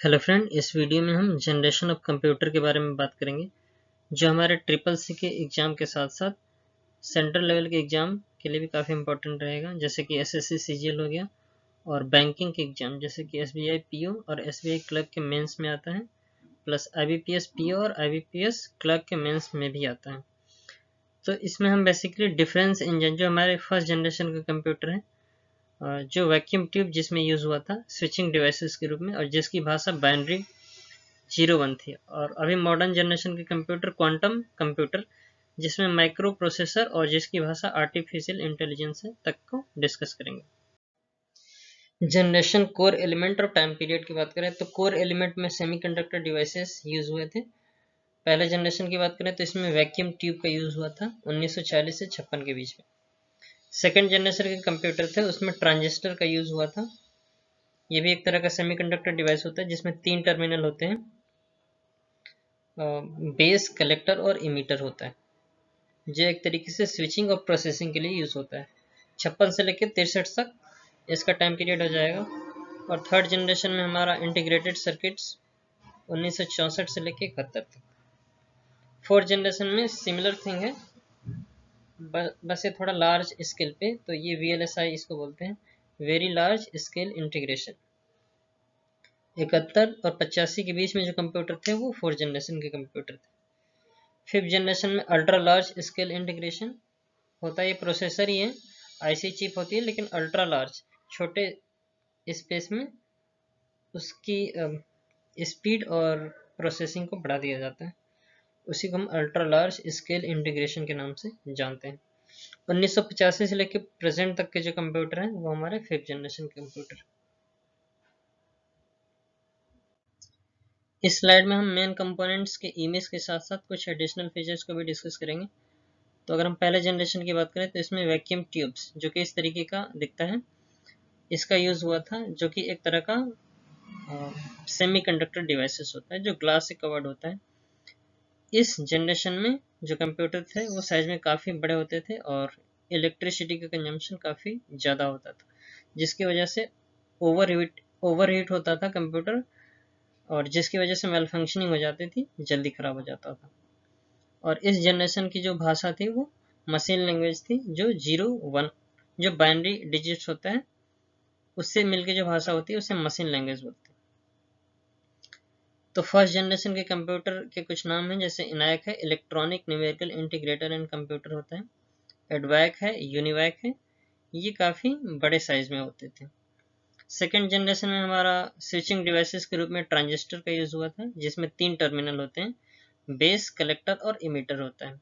Hello friend, इस video में हम जनरेशन ऑफ कंप्यूटर के बारे में बात करेंगे जो हमारे ट्रिपल सी के एग्ज़ाम के साथ साथ सेंट्रल लेवल के एग्ज़ाम के लिए भी काफ़ी इंपॉर्टेंट रहेगा, जैसे कि एसएससी सीजीएल हो गया और बैंकिंग के एग्ज़ाम जैसे कि एसबीआई पीओ और एसबीआई क्लर्क के मेंस में आता है, प्लस आईबीपीएस पीओ और आईबीपीएस क्लर्क के मेंस में भी आता है। तो इसमें हम बेसिकली डिफरेंस इंजन जो हमारे फर्स्ट जनरेशन का कंप्यूटर है, जो वैक्यूम ट्यूब जिसमें यूज़ हुआ था स्विचिंग डिवाइसेस के रूप में और जिसकी भाषा बाइनरी 01 थी। और अभी मॉडर्न जनरेशन के कंप्यूटर क्वांटम कंप्यूटर जिसमें माइक्रो प्रोसेसर और जिसकी भाषा आर्टिफिशियल इंटेलिजेंस है तक को डिस्कस करेंगे। जनरेशन कोर एलिमेंट और टाइम पीरियड की बात करें तो कोर एलिमेंट में सेमीकंडक्टर डिवाइसेस यूज हुए थे। पहले जनरेशन की बात करें तो इसमें वैक्यूम ट्यूब का यूज हुआ था 1940 से 56 के बीच में। सेकेंड जनरेशन के कंप्यूटर थे उसमें ट्रांजिस्टर का यूज हुआ था। ये भी एक तरह का सेमीकंडक्टर डिवाइस होता है जिसमें 3 टर्मिनल होते हैं, बेस, कलेक्टर और इमीटर होता है, जो एक तरीके से स्विचिंग और प्रोसेसिंग के लिए यूज होता है। 56 से लेकर 63 तक इसका टाइम पीरियड हो जाएगा। और थर्ड जनरेशन में हमारा इंटीग्रेटेड सर्किट्स 1964 से लेकर 71 तक। फोर्थ जनरेशन में सिमिलर थिंग है, बस ये थोड़ा लार्ज स्केल पे, तो ये VLSI इसको बोलते हैं, वेरी लार्ज स्केल इंटीग्रेशन। 71 और 85 के बीच में जो कंप्यूटर थे वो फोर्थ जनरेशन के कंप्यूटर थे। फिफ्थ जनरेशन में अल्ट्रा लार्ज स्केल इंटीग्रेशन होता है, ये प्रोसेसर ही है, आईसी चिप होती है, लेकिन अल्ट्रा लार्ज छोटे स्पेस में उसकी स्पीड और प्रोसेसिंग को बढ़ा दिया जाता है, उसी को हम अल्ट्रा लार्ज स्केल इंटीग्रेशन के नाम से जानते हैं। 1985 से लेकर प्रेजेंट तक के जो कंप्यूटर हैं वो हमारे फिफ्थ जनरेशन के कंप्यूटर। इस स्लाइड में हम मेन कंपोनेंट्स के इमेज के साथ साथ कुछ एडिशनल फीचर्स को भी डिस्कस करेंगे। तो अगर हम पहले जनरेशन की बात करें तो इसमें वैक्यूम ट्यूब्स जो कि इस तरीके का दिखता है, इसका यूज हुआ था, जो कि एक तरह का सेमीकंडक्टर डिवाइसेस होता है जो ग्लास से कवर्ड होता है। इस जनरेशन में जो कंप्यूटर थे वो साइज में काफ़ी बड़े होते थे और इलेक्ट्रिसिटी का कंजम्पशन काफ़ी ज़्यादा होता था, जिसकी वजह से ओवरहीट होता था कंप्यूटर और जिसकी वजह से मेल फंक्शनिंग हो जाती थी, जल्दी ख़राब हो जाता था। और इस जनरेशन की जो भाषा थी वो मशीन लैंग्वेज थी, जो 0-1 जो बाइनरी डिजिट्स होता है उससे मिलके जो भाषा होती है उसे मशीन लैंग्वेज बोलते हैं। तो फर्स्ट जनरेशन के कंप्यूटर के कुछ नाम हैं, जैसे इनायक है, electronic numerical integrator and computer होता है, एडवैक है, यूनिवैक है, ये काफ़ी बड़े साइज में होते थे। सेकेंड जनरेशन में हमारा स्विचिंग डिवाइसेस के रूप में ट्रांजिस्टर का यूज हुआ था, जिसमें 3 टर्मिनल होते हैं, बेस, कलेक्टर और इमीटर होता है।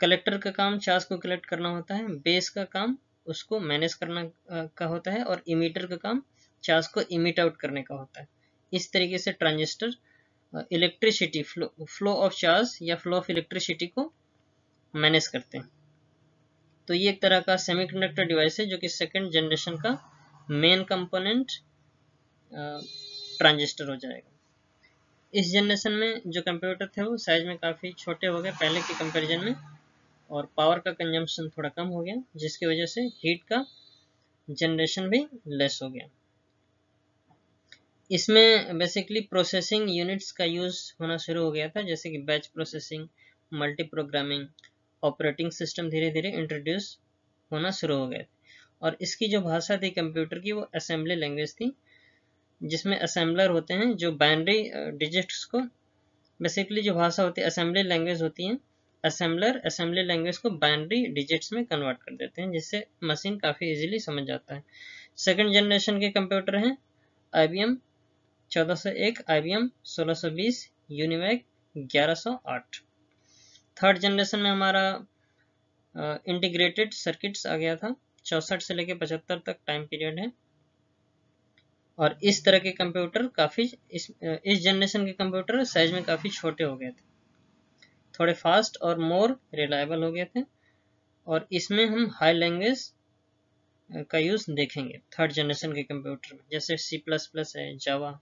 कलेक्टर का काम चार्ज को कलेक्ट करना होता है, बेस का काम उसको मैनेज करना का होता है और इमीटर का काम चार्ज को इमिट आउट करने का होता है। इस तरीके से transistor electricity flow of charge या फ्लो ऑफ इलेक्ट्रिसिटी को मैनेज करते हैं। तो ये एक तरह का सेमीकंडक्टर डिवाइस है जो कि सेकेंड जनरेशन का मेन कंपोनेंट ट्रांजिस्टर हो जाएगा। इस जनरेशन में जो कंप्यूटर थे वो साइज में काफ़ी छोटे हो गए पहले के कंपैरिजन में, और पावर का कंजम्पशन थोड़ा कम हो गया, जिसकी वजह से हीट का जनरेशन भी लेस हो गया। इसमें बेसिकली प्रोसेसिंग यूनिट्स का यूज होना शुरू हो गया था, जैसे कि batch processing, multi programming, operating system धीरे धीरे इंट्रोड्यूस होना शुरू हो गए। और इसकी जो भाषा थी कंप्यूटर की वो असेंबली लैंग्वेज थी, जिसमें असेंबलर होते हैं जो बाइनरी डिजिट्स को, बेसिकली जो भाषा होती है असेंबली लैंग्वेज होती है, असेंबलर असेंबली लैंग्वेज को बाइनरी डिजिट्स में कन्वर्ट कर देते हैं, जिससे मशीन काफ़ी इजीली समझ जाता है। सेकंड जनरेशन के कंप्यूटर हैं IBM 1401, IBM 1620, UNIVAC 1108। Third generation में हमारा इंटीग्रेटेड सर्किट्स आ गया था, 64 से लेकर 75 तक टाइम पीरियड है। और इस तरह के कंप्यूटर काफ़ी इस जनरेशन के कंप्यूटर साइज में काफ़ी छोटे हो गए थे, थोड़े फास्ट और मोर रिलायबल हो गए थे। और इसमें हम हाई लैंग्वेज का यूज़ देखेंगे थर्ड जनरेशन के कंप्यूटर में, जैसे C++ है, जावा,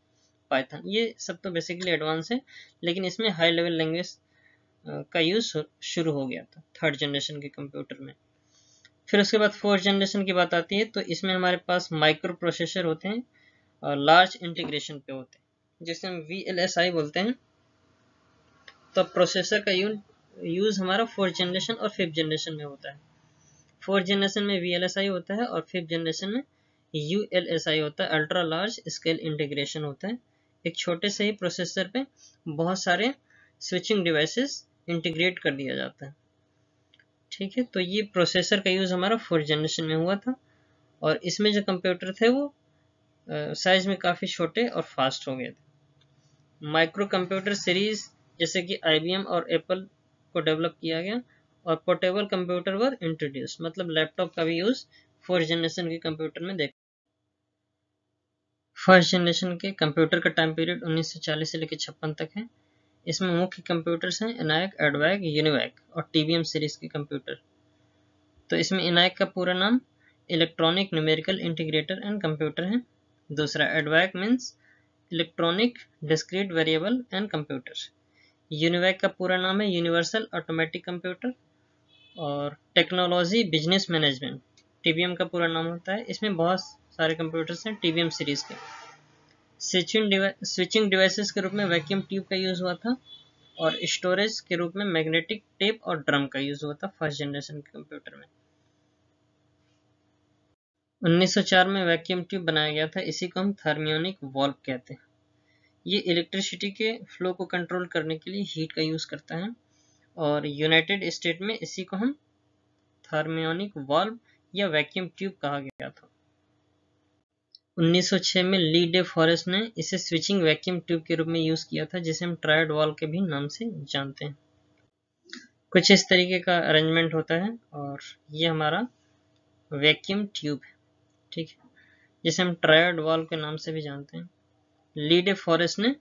पाइथन, ये सब तो बेसिकली एडवांस है, लेकिन इसमें हाई लेवल लैंग्वेज का यूज़ शुरू हो गया था थर्ड जनरेशन के कंप्यूटर में। फिर उसके बाद फोर्थ जनरेशन की बात आती है तो इसमें हमारे पास माइक्रो प्रोसेसर होते हैं, और लार्ज इंटीग्रेशन पे होते हैं, जिसे हम VLSI बोलते हैं। तो प्रोसेसर का यूज हमारा 4th जनरेशन और 5th जनरेशन में होता है। 4th जनरेशन में VLSI होता है और 5th जनरेशन में ULSI होता है, अल्ट्रा लार्ज स्केल इंटीग्रेशन होता है। एक छोटे से ही प्रोसेसर पे बहुत सारे स्विचिंग डिवाइसेस इंटीग्रेट कर दिया जाता है। ठीक है, तो ये प्रोसेसर का यूज हमारा 4th जनरेशन में हुआ था और इसमें जो कंप्यूटर थे वो साइज में काफी छोटे और फास्ट हो गए थे। माइक्रो कंप्यूटर सीरीज जैसे कि IBM और एप्पल को डेवलप किया गया और पोर्टेबल कंप्यूटर वर इंट्रोड्यूस, मतलब लैपटॉप का भी यूज 4th जनरेशन के कंप्यूटर में देखा। फर्स्ट जनरेशन के कंप्यूटर का टाइम पीरियड 1940 से लेकर 56 तक है। इसमें मुख्य कंप्यूटर्स हैं ENIAC, EDVAC, UNIVAC और TBM सीरीज के कंप्यूटर। तो इसमें ENIAC का पूरा नाम electronic numerical integrator and computer है। दूसरा EDVAC means electronic discrete variable and computer. UNIVAC का पूरा नाम है यूनिवर्सल ऑटोमेटिक कंप्यूटर। और टेक्नोलॉजी बिजनेस मैनेजमेंट TBM का पूरा नाम होता है। इसमें बहुत सारे कंप्यूटर्स हैं TBM सीरीज के। स्विचिंग डिवाइसेस के रूप में वैक्यूम ट्यूब का यूज हुआ था और स्टोरेज के रूप में मैग्नेटिक टेप और ड्रम का यूज हुआ था फर्स्ट जनरेशन के कंप्यूटर में। 1904 में वैक्यूम ट्यूब बनाया गया था, इसी को हम थर्मियोनिक वॉल्व कहते हैं। ये इलेक्ट्रिसिटी के फ्लो को कंट्रोल करने के लिए हीट का यूज करता है और यूनाइटेड स्टेट में इसी को हम थर्मियोनिक वॉल्व या वैक्यूम ट्यूब कहा गया था। 1906 में ली डे फॉरेस्ट ने इसे स्विचिंग वैक्यूम ट्यूब के रूप में यूज किया था, जिसे हम ट्रायड वॉल्व के भी नाम से जानते हैं। कुछ इस तरीके का अरेंजमेंट होता है और ये हमारा वैक्यूम ट्यूब है, ठीक है, जिसे हम ट्रायड वॉल्व के नाम से भी जानते हैं। ली डे फॉरेस्ट ने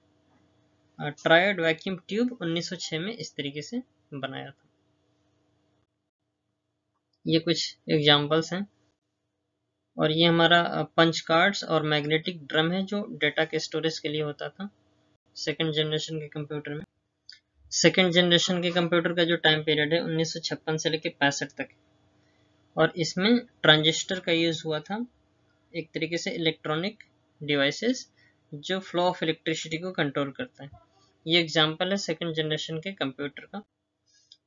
ट्रायड वैक्यूम ट्यूब 1906 में इस तरीके से बनाया था। ये कुछ एग्जाम्पल्स हैं और ये हमारा पंच कार्ड्स और मैग्नेटिक ड्रम है जो डेटा के स्टोरेज के लिए होता था सेकेंड जनरेशन के कंप्यूटर में। सेकेंड जनरेशन के कंप्यूटर का जो टाइम पीरियड है 1956 से लेकर 65 तक और इसमें ट्रांजिस्टर का यूज हुआ था, एक तरीके से इलेक्ट्रॉनिक डिवाइसेस जो फ्लो ऑफ इलेक्ट्रिसिटी को कंट्रोल करता है। ये एग्जाम्पल है सेकेंड जनरेशन के कंप्यूटर का।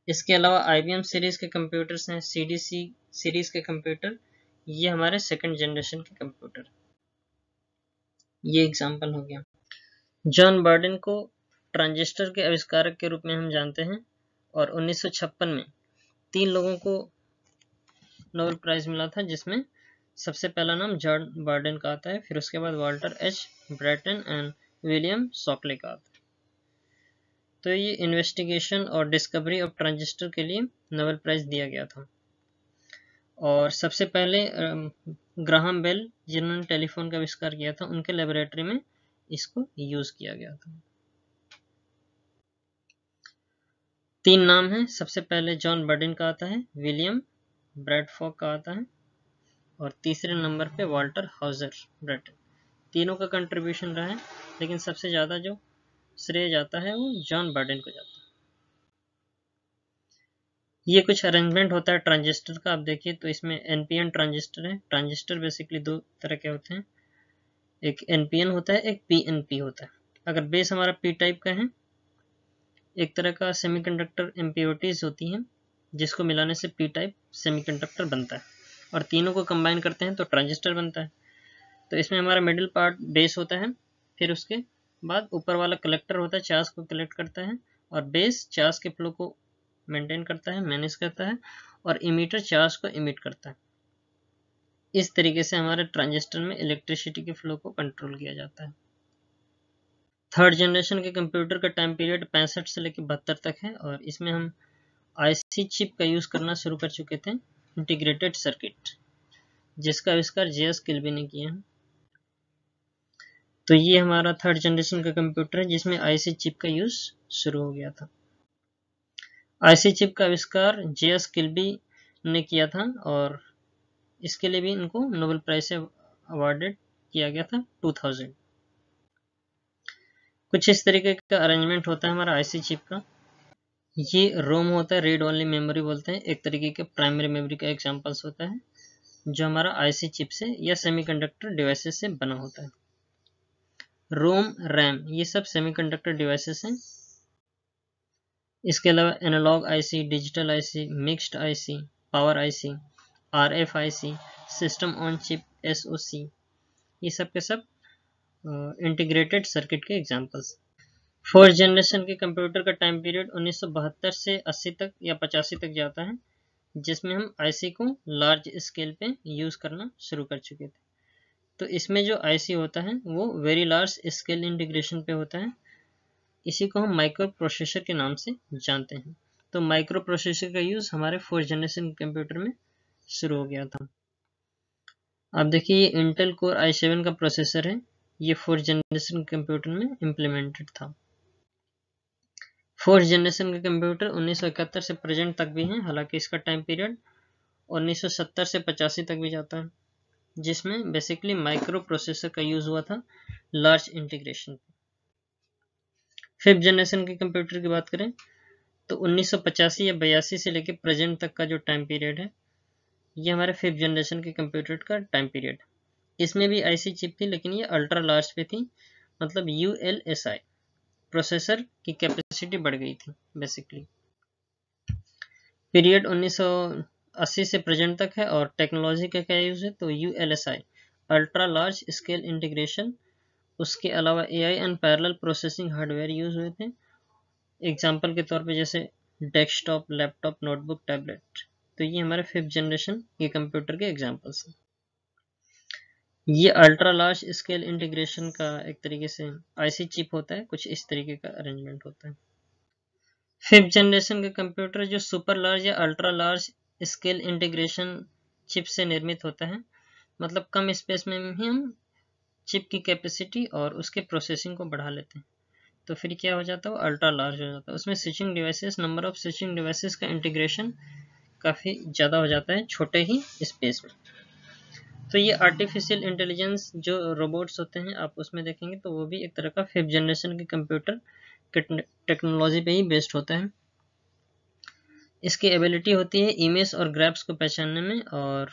इसके अलावा IBM सीरीज के कंप्यूटर्स हैं, CDC सीरीज के कंप्यूटर, ये हमारे सेकेंड जनरेशन के कंप्यूटर। ये एग्जाम्पल हो गया। जॉन बर्डन को ट्रांजिस्टर के आविष्कारक के रूप में हम जानते हैं और 1956 में 3 लोगों को नोबेल प्राइज मिला था, जिसमें सबसे पहला नाम जॉन बर्डन का आता है, फिर उसके बाद Walter H. Bretton and William Shockley का आता है। तो ये इन्वेस्टिगेशन और डिस्कवरी ऑफ ट्रांजिस्टर के लिए नोबेल प्राइज दिया गया था। और सबसे पहले ग्राहम बेल जिन्होंने टेलीफोन का आविष्कार किया था, उनके लेबोरेटरी में इसको यूज किया गया था। 3 नाम हैं, सबसे पहले जॉन बर्डन का आता है, विलियम ब्रैडफॉक का आता है और तीसरे नंबर पे वाल्टर हाउजर ब्रैटन। तीनों का कंट्रीब्यूशन रहा है, लेकिन सबसे ज्यादा जो श्रेय जाता है वो जॉन बर्डन को जाता है। ये कुछ अरेंजमेंट होता है ट्रांजिस्टर का। आप देखिए तो इसमें NPN ट्रांजिस्टर है। ट्रांजिस्टर बेसिकली 2 तरह के होते हैं, एक NPN होता है, एक PNP होता है। अगर बेस हमारा P टाइप का है, एक तरह का सेमीकंडक्टर इम्प्योरिटीज होती हैं जिसको मिलाने से P टाइप सेमीकंडक्टर बनता है और तीनों को कंबाइन करते हैं तो ट्रांजिस्टर बनता है। तो इसमें हमारा मिडिल पार्ट बेस होता है, फिर उसके बाद ऊपर वाला कलेक्टर होता है, चार्ज को कलेक्ट करता है और बेस चार्ज के फ्लो को मेंटेन करता है, मैनेज करता है और इमीटर चार्ज को इमिट करता है। इस तरीके से हमारे ट्रांजिस्टर में इलेक्ट्रिसिटी के फ्लो को कंट्रोल किया जाता है। थर्ड जनरेशन के कंप्यूटर का टाइम पीरियड 65 से लेकर 72 तक है और इसमें हम IC चिप का यूज करना शुरू कर चुके थे, इंटीग्रेटेड सर्किट, जिसका आविष्कार JS किल्बी ने किया है। तो ये हमारा थर्ड जनरेशन का कंप्यूटर है जिसमें IC चिप का यूज शुरू हो गया था। IC चिप का आविष्कार JS किल्बी ने किया था और इसके लिए भी इनको नोबेल प्राइज से अवार्डेड किया गया था 2000। कुछ इस तरीके का अरेंजमेंट होता है हमारा IC चिप का। ये रोम होता है, रीड ओनली मेमोरी बोलते हैं, एक तरीके के प्राइमरी मेमोरी का एग्जांपल्स होता है जो हमारा IC चिप से या सेमीकंडक्टर डिवाइसेस से बना होता है। रोम, रैम, ये सब सेमीकंडक्टर डिवाइसेस हैं। इसके अलावा analog IC, digital IC, mixed IC, power IC, RFIC, system on chip, SoC, ये सब के सब इंटीग्रेटेड सर्किट के एग्जांपल्स। फोर्थ जनरेशन के कंप्यूटर का टाइम पीरियड 1972 से 80 तक या 85 तक जाता है, जिसमें हम आईसी को लार्ज स्केल पे यूज करना शुरू कर चुके थे। तो इसमें जो आईसी होता है वो वेरी लार्ज स्केल इंटीग्रेशन पे होता है। इसी को हम माइक्रो प्रोसेसर के नाम से जानते हैं। तो माइक्रो प्रोसेसर का यूज हमारे फोर्थ जनरेशन कंप्यूटर में शुरू हो गया था। अब देखिए ये इंटेल कोर i7 का प्रोसेसर है, ये फोर्थ जनरेशन कंप्यूटर में इम्प्लीमेंटेड था। फोर्थ जनरेशन के कंप्यूटर 1971 से प्रेजेंट तक भी हैं, हालांकि इसका टाइम पीरियड 1970 से 85 तक भी जाता है, जिसमें बेसिकली माइक्रो प्रोसेसर का यूज हुआ था लार्ज इंटीग्रेशन। फिफ्थ जनरेशन के कंप्यूटर की बात करें तो 1985 या 82 से लेकर प्रेजेंट तक का जो टाइम पीरियड है, ये हमारे फिफ्थ जनरेशन के कंप्यूटर का टाइम पीरियड। इसमें भी आईसी चिप थी, लेकिन ये अल्ट्रा लार्ज पे थी, मतलब ULSI प्रोसेसर की कैपेसिटी बढ़ गई थी बेसिकली। पीरियड 1980 से प्रेजेंट तक है, और टेक्नोलॉजी का क्या यूज है तो ULSI ultra large scale integration. उसके अलावा AI and parallel processing hardware use हुए थे, एग्जाम्पल के तौर पे जैसे डेस्कटॉप, लैपटॉप, नोटबुक, टैबलेट। तो ये हमारे फिफ्थ जनरेशन के कंप्यूटर के एग्जाम्पल्स हैं। ये अल्ट्रा लार्ज स्केल इंटीग्रेशन का एक तरीके से आईसी चिप होता है, कुछ इस तरीके का अरेंजमेंट होता है। फिफ्थ जनरेशन के कंप्यूटर जो सुपर लार्ज या ultra large scale integration chip से निर्मित होता है, मतलब कम स्पेस में ही हम चिप की कैपेसिटी और उसके प्रोसेसिंग को बढ़ा लेते हैं, तो फिर क्या हो जाता है, वो अल्ट्रा लार्ज हो जाता है। उसमें switching devices, number of switching devices का इंटीग्रेशन काफ़ी ज़्यादा हो जाता है छोटे ही स्पेस में। तो ये आर्टिफिशियल इंटेलिजेंस जो रोबोट्स होते हैं, आप उसमें देखेंगे तो वो भी एक तरह का फिफ्थ जनरेशन के कंप्यूटर टेक्नोलॉजी पे ही बेस्ड होता है। इसकी एबिलिटी होती है इमेज और ग्राफ्स को पहचानने में, और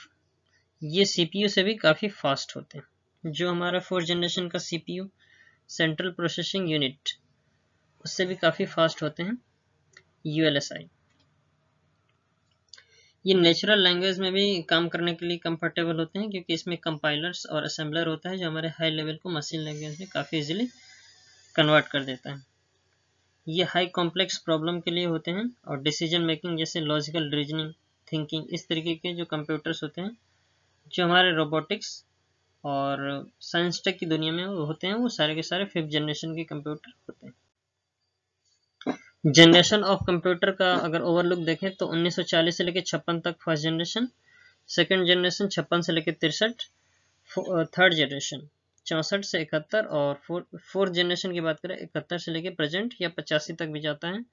ये सीपीयू से भी काफ़ी फास्ट होते हैं। जो हमारा फोर्थ जनरेशन का सीपीयू सेंट्रल प्रोसेसिंग यूनिट, उससे भी काफ़ी फास्ट होते हैं ULSI। ये नेचुरल लैंग्वेज में भी काम करने के लिए कंफर्टेबल होते हैं, क्योंकि इसमें कंपाइलर्स और असेंबलर होता है जो हमारे हाई लेवल को मशीन लैंग्वेज में काफ़ी इजीली कन्वर्ट कर देता है। ये हाई कॉम्प्लेक्स प्रॉब्लम के लिए होते हैं, और डिसीजन मेकिंग जैसे लॉजिकल रीजनिंग, थिंकिंग, इस तरीके के जो कंप्यूटर्स होते हैं, जो हमारे रोबोटिक्स और साइंस टेक की दुनिया में होते हैं, वो सारे के सारे फिफ्थ जनरेशन के कंप्यूटर होते हैं। जनरेशन ऑफ कंप्यूटर का अगर ओवरलुक देखें तो 1940 से लेकर 56 तक फर्स्ट जनरेशन, सेकंड जनरेशन 56 से लेकर 63, थर्ड जनरेशन 64 से 71, और फोर्थ जनरेशन की बात करें 71 से लेकर प्रेजेंट या 85 तक भी जाता है,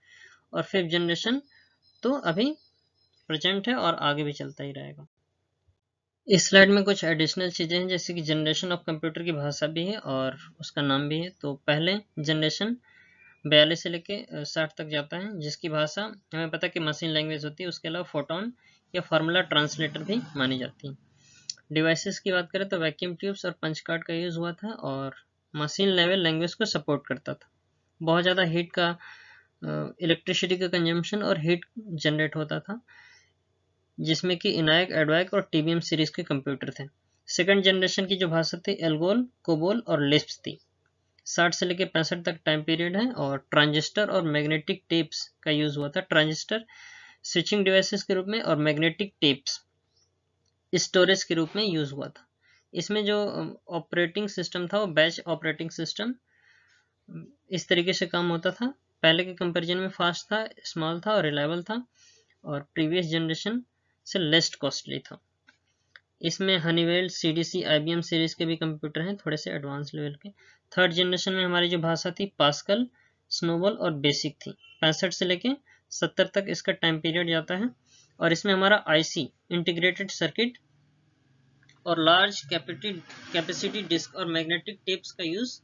और फिफ्थ जनरेशन तो अभी प्रेजेंट है और आगे भी चलता ही रहेगा। इस स्लाइड में कुछ एडिशनल चीज़ें हैं, जैसे कि जनरेशन ऑफ कंप्यूटर की भाषा भी है और उसका नाम भी है। तो पहले जनरेशन 42 से लेके 60 तक जाता है, जिसकी भाषा हमें पता है कि मशीन लैंग्वेज होती है। उसके अलावा फोटोन या फार्मूला ट्रांसलेटर भी मानी जाती है। डिवाइसेस की बात करें तो वैक्यूम ट्यूब्स और पंच कार्ड का यूज़ हुआ था, और मशीन लेवल लैंग्वेज को सपोर्ट करता था। बहुत ज़्यादा हीट का, इलेक्ट्रिसिटी का कंजम्पशन और हीट जनरेट होता था, जिसमें कि इनायक, एडवाइक और TBM सीरीज के कंप्यूटर थे। सेकंड जनरेशन की जो भाषा थी एल्गोल, कोबोल और लिस्प थी। 60 से लेकर 65 तक टाइम पीरियड है, और ट्रांजिस्टर और मैग्नेटिक टेप्स का यूज हुआ था। ट्रांजिस्टर स्विचिंग डिवाइसेस के रूप में, और मैग्नेटिक टेप्स स्टोरेज के रूप में यूज हुआ था। इसमें जो ऑपरेटिंग सिस्टम था वो बैच ऑपरेटिंग सिस्टम इस तरीके से काम होता था, पहले के कंपैरिजन में फास्ट था, स्मॉल था और रिलायबल था, और प्रीवियस जनरेशन से लेस कॉस्टली था। इसमें हनीवेल, CDC, IBM सीरीज के भी कंप्यूटर हैं, थोड़े से एडवांस लेवल के। थर्ड जनरेशन में हमारी जो भाषा थी पास्कल, स्नोबॉल और बेसिक थी। 65 से लेके 70 तक इसका टाइम पीरियड जाता है, और इसमें हमारा IC इंटीग्रेटेड सर्किट और लार्ज कैपेसिटी डिस्क और मैग्नेटिक टेप्स का यूज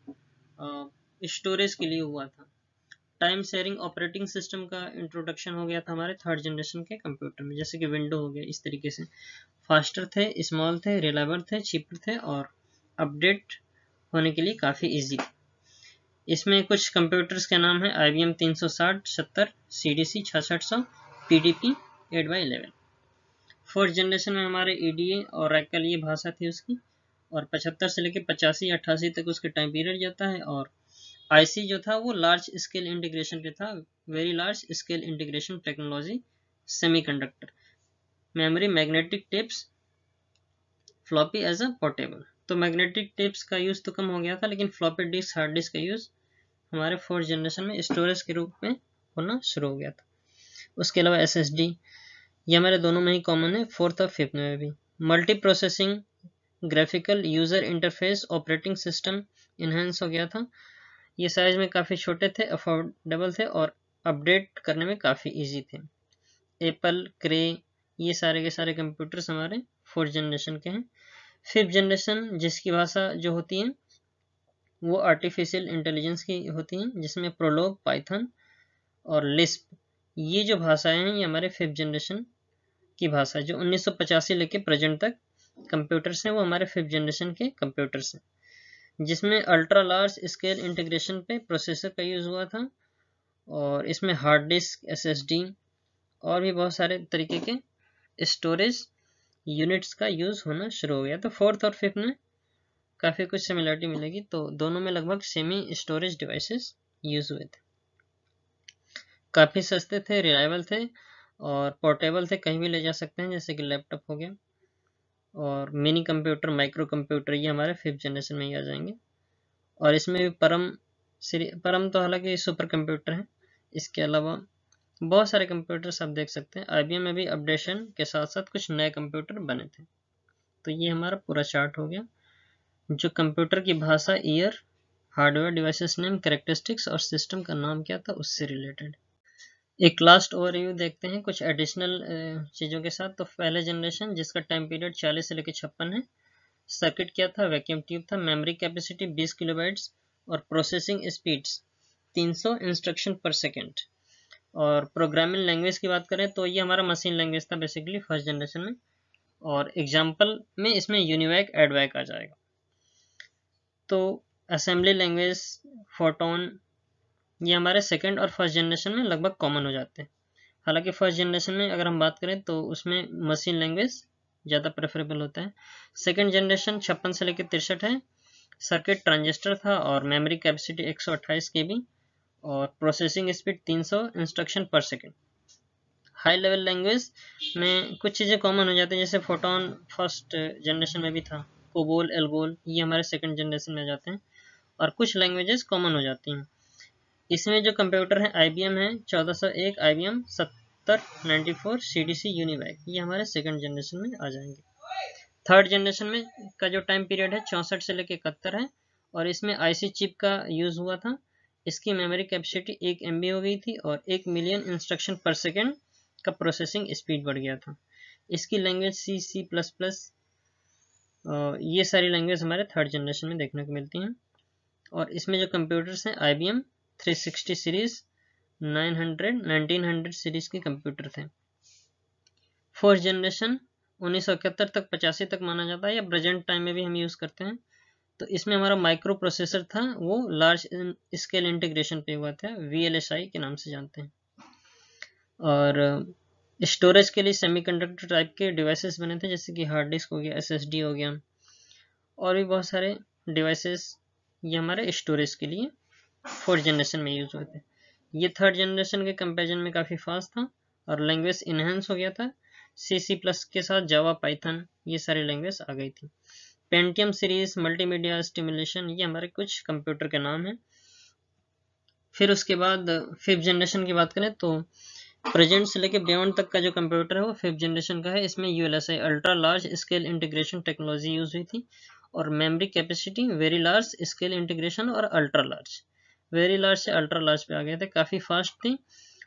स्टोरेज के लिए हुआ था। टाइम शेयरिंग ऑपरेटिंग सिस्टम का इंट्रोडक्शन हो गया था हमारे थर्ड जनरेशन के कंप्यूटर में, जैसे कि विंडो हो गया। इस तरीके से फास्टर थे, स्मॉल थे, रिलायबल थे, चीपर थे, और अपडेट होने के लिए काफ़ी इजी थे। इसमें कुछ कंप्यूटर्स के नाम है IBM 360, 70, CDC 6600, PDP 8x11। Fourth generation में हमारे EDA और रैकल ये भाषा थी उसकी, और 75 से लेकर 85-88 तक उसके टाइम पीरियड जाता है। और IC जो था वो लार्ज स्केल इंटीग्रेशन पे था, very large scale integration technology semiconductor. Memory magnetic tapes, floppy as a portable. तो मैग्नेटिक टेप्स का यूज तो कम हो गया था, लेकिन फ्लॉपी डिस्क, हार्ड डिस्क का यूज हमारे फोर्थ जनरेशन में स्टोरेज के रूप में होना शुरू हो गया था। उसके अलावा SSD, ये हमारे दोनों में ही कॉमन है, फोर्थ और फिफ्थ में भी। Multi processing graphical user interface operating system enhance हो गया था। ये साइज में काफ़ी छोटे थे, अफोर्डेबल थे और अपडेट करने में काफ़ी इजी थे। एप्पल, क्रे, ये सारे के सारे कंप्यूटर्स हमारे फोर्थ जनरेशन के हैं। फिफ्थ जनरेशन जिसकी भाषा जो होती है वो आर्टिफिशियल इंटेलिजेंस की होती हैं, जिसमें प्रोलोग, पाइथन और लिस्प, ये जो भाषाएं हैं ये हमारे फिफ्थ जनरेशन की भाषा है। जो 1985 लेके प्रेजेंट तक कंप्यूटर्स हैं वो हमारे फिफ्थ जनरेशन के कंप्यूटर्स हैं, जिसमें अल्ट्रा लार्ज स्केल इंटीग्रेशन पे प्रोसेसर का यूज़ हुआ था, और इसमें हार्ड डिस्क, SSD और भी बहुत सारे तरीके के स्टोरेज यूनिट्स का यूज़ होना शुरू हो गया। तो फोर्थ और फिफ्थ में काफ़ी कुछ सिमिलरिटी मिलेगी, तो दोनों में लगभग सेमी स्टोरेज डिवाइसेस यूज़ हुए थे। काफ़ी सस्ते थे, रिलायबल थे और पोर्टेबल थे, कहीं भी ले जा सकते हैं, जैसे कि लैपटॉप हो गया। और मिनी कंप्यूटर, माइक्रो कंप्यूटर, ये हमारे फिफ्थ जनरेशन में ही आ जाएंगे। और इसमें भी परम तो हालांकि सुपर कंप्यूटर है। इसके अलावा बहुत सारे कंप्यूटर्स आप देख सकते हैं। IBM में भी अपडेशन के साथ साथ कुछ नए कंप्यूटर बने थे। तो ये हमारा पूरा चार्ट हो गया, जो कंप्यूटर की भाषा, year, hardware, devices name, characteristics और सिस्टम का नाम क्या था उससे रिलेटेड। एक लास्ट ओवरव्यू देखते हैं कुछ एडिशनल चीज़ों के साथ। तो पहले जनरेशन जिसका टाइम पीरियड 40 से लेकर 56 है। सर्किट क्या था? वैक्यूम ट्यूब था। मेमोरी कैपेसिटी 20 किलोबाइट्स और प्रोसेसिंग स्पीड्स 300 इंस्ट्रक्शन पर सेकेंड। और प्रोग्रामिंग लैंग्वेज की बात करें तो ये हमारा मशीन लैंग्वेज था बेसिकली फर्स्ट जनरेशन में। और एग्जाम्पल में इसमें यूनिवैक, एडवैक आ जाएगा। तो असेंबली लैंग्वेज, फोटोन, ये हमारे सेकेंड और फर्स्ट जनरेशन में लगभग कॉमन हो जाते हैं। हालांकि फर्स्ट जनरेशन में अगर हम बात करें तो उसमें मशीन लैंग्वेज ज़्यादा प्रेफरेबल होता है। सेकेंड जनरेशन 56 से लेकर 63 है। सर्किट ट्रांजिस्टर था और मेमोरी कैपेसिटी 128 KB और प्रोसेसिंग स्पीड 300 इंस्ट्रक्शन पर सेकेंड। हाई लेवल लैंग्वेज में कुछ चीज़ें कॉमन हो जाती हैं, जैसे फोटोन फर्स्ट जनरेशन में भी था, कोबोल, एल्गोल, ये हमारे सेकेंड जनरेशन में जाते हैं। और कुछ लैंग्वेजेस कॉमन हो जाती हैं। इसमें जो कंप्यूटर है IBM है 1401, IBM 7094, CDC, यूनिवैक, ये हमारे सेकंड जनरेशन में आ जाएंगे। थर्ड जनरेशन में का जो टाइम पीरियड है 64 से लेकर 71 है और इसमें IC चिप का यूज हुआ था। इसकी मेमोरी कैपेसिटी 1 MB हो गई थी और 1 मिलियन इंस्ट्रक्शन पर सेकेंड का प्रोसेसिंग स्पीड बढ़ गया था। इसकी लैंग्वेज C++, ये सारी लैंग्वेज हमारे थर्ड जनरेशन में देखने को मिलती हैं। और इसमें जो कंप्यूटर्स हैं IBM 360 सीरीज, 1900 सीरीज के कंप्यूटर थे। फोर्थ जनरेशन 1971 तक 85 तक माना जाता है, या प्रेजेंट टाइम में भी हम यूज़ करते हैं। तो इसमें हमारा माइक्रो प्रोसेसर था, वो लार्ज स्केल इंटीग्रेशन पे हुआ था, VLSI के नाम से जानते हैं। और स्टोरेज के लिए सेमीकंडक्टर टाइप के डिवाइसेस बने थे, जैसे कि हार्ड डिस्क हो गया, SSD हो गया, और भी बहुत सारे डिवाइसेस ये हमारे स्टोरेज के लिए फोर्थ जनरेशन में यूज हुए थे। ये थर्ड जनरेशन के कंपैरिजन में काफ़ी फास्ट था और लैंग्वेज इनहेंस हो गया था। C++ के साथ जावा, पाइथन, ये सारी लैंग्वेज आ गई थी। पेंटियम सीरीज, मल्टीमीडिया स्टिमुलेशन, ये हमारे कुछ कंप्यूटर के नाम हैं। फिर उसके बाद फिफ्थ जनरेशन की बात करें तो प्रेजेंट से लेकर बियॉन्ड तक का जो कंप्यूटर है वो फिफ्थ जनरेशन का है। इसमें ULSI, ultra large scale integration technology use हुई थी और memory capacity very large scale integration और अल्ट्रा लार्ज, वेरी लार्ज से अल्ट्रा लार्ज पे आ गए थे, काफ़ी फास्ट थी।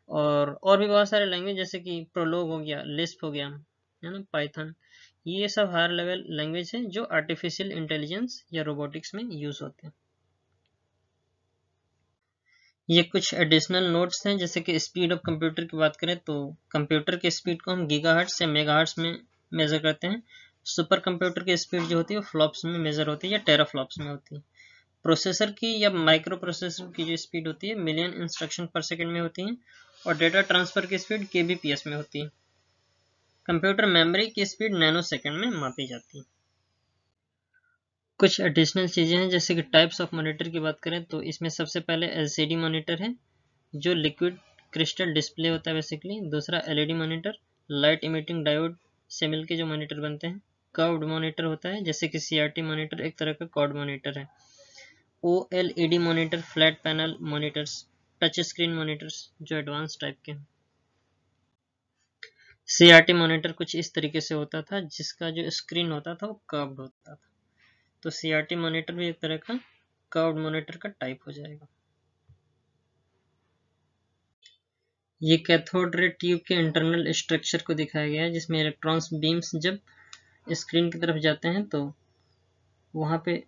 और भी बहुत सारे लैंग्वेज जैसे कि प्रोलोग हो गया, लिस्प हो गया, है ना, पाइथन, ये सब हायर लेवल लैंग्वेज है जो आर्टिफिशियल इंटेलिजेंस या रोबोटिक्स में यूज होते हैं। ये कुछ एडिशनल नोट्स हैं, जैसे कि स्पीड ऑफ कंप्यूटर की बात करें तो कंप्यूटर की स्पीड को हम गीगाहर्ट्ज या मेगाहर्ट्ज में मेजर करते हैं। सुपर कंप्यूटर की स्पीड जो होती है वो फ्लॉप्स में मेजर होती है या टेराफ्लॉप्स में होती है। प्रोसेसर की या माइक्रो प्रोसेसर की जो स्पीड होती है मिलियन इंस्ट्रक्शन पर सेकंड में होती है और डेटा ट्रांसफर की स्पीड kbps में होती है। कंप्यूटर मेमोरी की स्पीड नैनो सेकंड में मापी जाती है। कुछ एडिशनल चीज़ें हैं, जैसे कि टाइप्स ऑफ मॉनिटर की बात करें तो इसमें सबसे पहले LCD मॉनिटर है जो लिक्विड क्रिस्टल डिस्प्ले होता है बेसिकली। दूसरा LED monitor, light emitting diode से मिलकर जो मॉनिटर बनते हैं। कर्व्ड मॉनिटर होता है जैसे कि CRT मॉनिटर एक तरह का क्वाड मॉनिटर है। OLED monitor, flat panel monitors, touch screen monitors जो एडवांस टाइप के हैं। CRT मॉनिटर कुछ इस तरीके से होता था जिसका जो स्क्रीन होता था वो कर्व्ड होता था, तो CRT मॉनिटर भी एक तरह का कर्व्ड मॉनिटर का टाइप हो जाएगा। ये कैथोड रे ट्यूब के इंटरनल स्ट्रक्चर को दिखाया गया है, जिसमें इलेक्ट्रॉन्स बीम्स जब स्क्रीन की तरफ जाते हैं तो वहाँ पे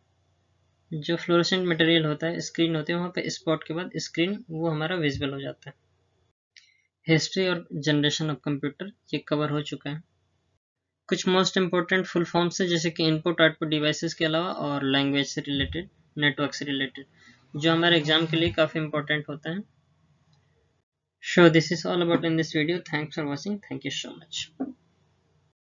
जो फ्लोरोसेंट मटेरियल होता है, स्क्रीन होती है, वहाँ पे स्पॉट के बाद स्क्रीन वो हमारा विजिबल हो जाता है। हिस्ट्री और जनरेशन ऑफ कंप्यूटर ये कवर हो चुका है। कुछ मोस्ट इंपॉर्टेंट फुल फॉर्म्स है जैसे कि इनपुट आउटपुट डिवाइसेस के अलावा और लैंग्वेज से रिलेटेड, नेटवर्क से रिलेटेड, जो हमारे एग्जाम के लिए काफ़ी इंपॉर्टेंट होता है। So this is all about in this video. Thanks for watching. Thank you so much.